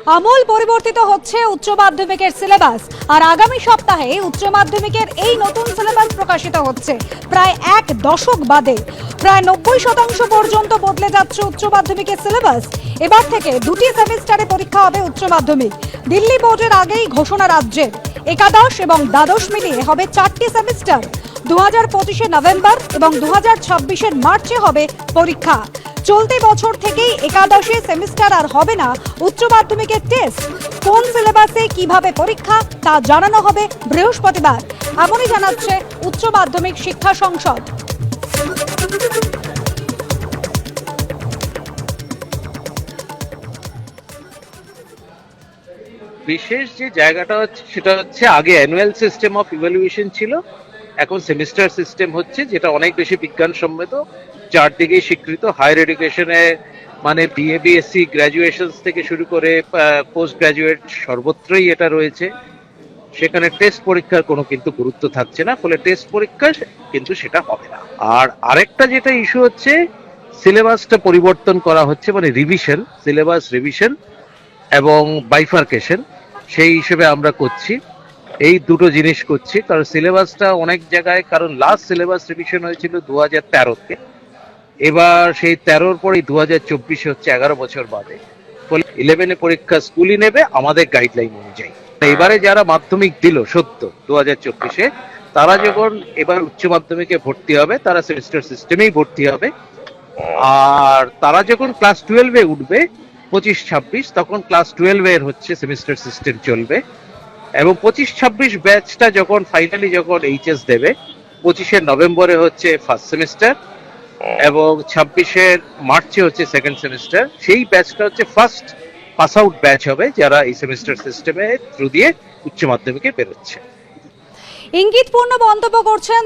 আমূল পরিবর্তিত হচ্ছে উচ্চ মাধ্যমিকের সিলেবাস। আর আগামী সপ্তাহে উচ্চ মাধ্যমিকের এই নতুন সিলেবাস প্রকাশিত হচ্ছে। প্রায় এক দশক বাদে প্রায় 90% পর্যন্ত বদলে যাচ্ছে উচ্চ মাধ্যমিকের সিলেবাস। এবার থেকে দুটি সেমিস্টারে পরীক্ষা হবে উচ্চ মাধ্যমিক। দিল্লি বোর্ডের আগেই ঘোষণা রাজ্যের একাদশ এবং দ্বাদশ মিলিয়ে হবে 4টি সেমিস্টার। 2025 নভেম্বর এবং 2026 মার্চে হবে পরীক্ষা। চলতি বছর থেকেই একাদশে সেমিস্টার আর হবে না উচ্চ মাধ্যমিকের টেস্ট। কোন সিলেবাসে কিভাবে পরীক্ষা তা জানানো হবে বৃহস্পতিবার, এমনই জানাচ্ছে উচ্চ মাধ্যমিক শিক্ষা সংসদ। বিশেষ যে জায়গাটা হচ্ছে সেটা হচ্ছে আগে অ্যানুয়াল সিস্টেম অফ ইভ্যালুয়েশন ছিল, এখন সেমিস্টার সিস্টেম হচ্ছে, যেটা অনেক বেশি বিজ্ঞানসম্মত, চারদিকেই স্বীকৃত। হায়ার এডুকেশনে মানে বিএ বিএসসি গ্র্যাজুয়েশন থেকে শুরু করে পোস্ট গ্র্যাজুয়েট সর্বত্রই এটা রয়েছে। সেখানে টেস্ট পরীক্ষার কোনো কিন্তু গুরুত্ব থাকছে না, ফলে টেস্ট পরীক্ষা কিন্তু সেটা হবে না। আর আরেকটা যেটা ইস্যু হচ্ছে, সিলেবাসটা পরিবর্তন করা হচ্ছে, মানে রিভিশন, সিলেবাস রিভিশন এবং বাইফার্কেশন, সেই হিসেবে আমরা করছি। এই দুটো জিনিস করছি, কারণ সিলেবাসটা অনেক জায়গায়, কারণ লাস্ট সিলেবাস রিভিশন হয়েছিল 2013-তে, এবার সেই 13-র পরেই 2024 হচ্ছে, 11 বছর বাদে। ফলে 11-এ পরীক্ষা স্কুলই নেবে আমাদের গাইডলাইন অনুযায়ী। এবারে যারা মাধ্যমিক দিল সদ্য 2024-এ, তারা যখন এবার উচ্চ মাধ্যমিকে ভর্তি হবে তারা সেমিস্টার সিস্টেমেই ভর্তি হবে। আর তারা যখন ক্লাস 12-এ উঠবে 25-26, তখন ক্লাস 12-এর হচ্ছে সেমিস্টার সিস্টেম চলবে। এবং 25-26 ব্যাচটা যখন ফাইনালি যখন এইচএস দেবে, 25-এর নভেম্বরে হচ্ছে ফার্স্ট সেমিস্টার এবং 26-এর মার্চে হচ্ছে সেকেন্ড সেমিস্টার। সেই ব্যাচটা হচ্ছে ফার্স্ট পাস আউট ব্যাচ হবে, যারা এই সেমিস্টার সিস্টেমে থ্রু দিয়ে উচ্চ মাধ্যমিকে বেরোচ্ছে। ইঙ্গিতপূর্ণ মন্তব্য করছেন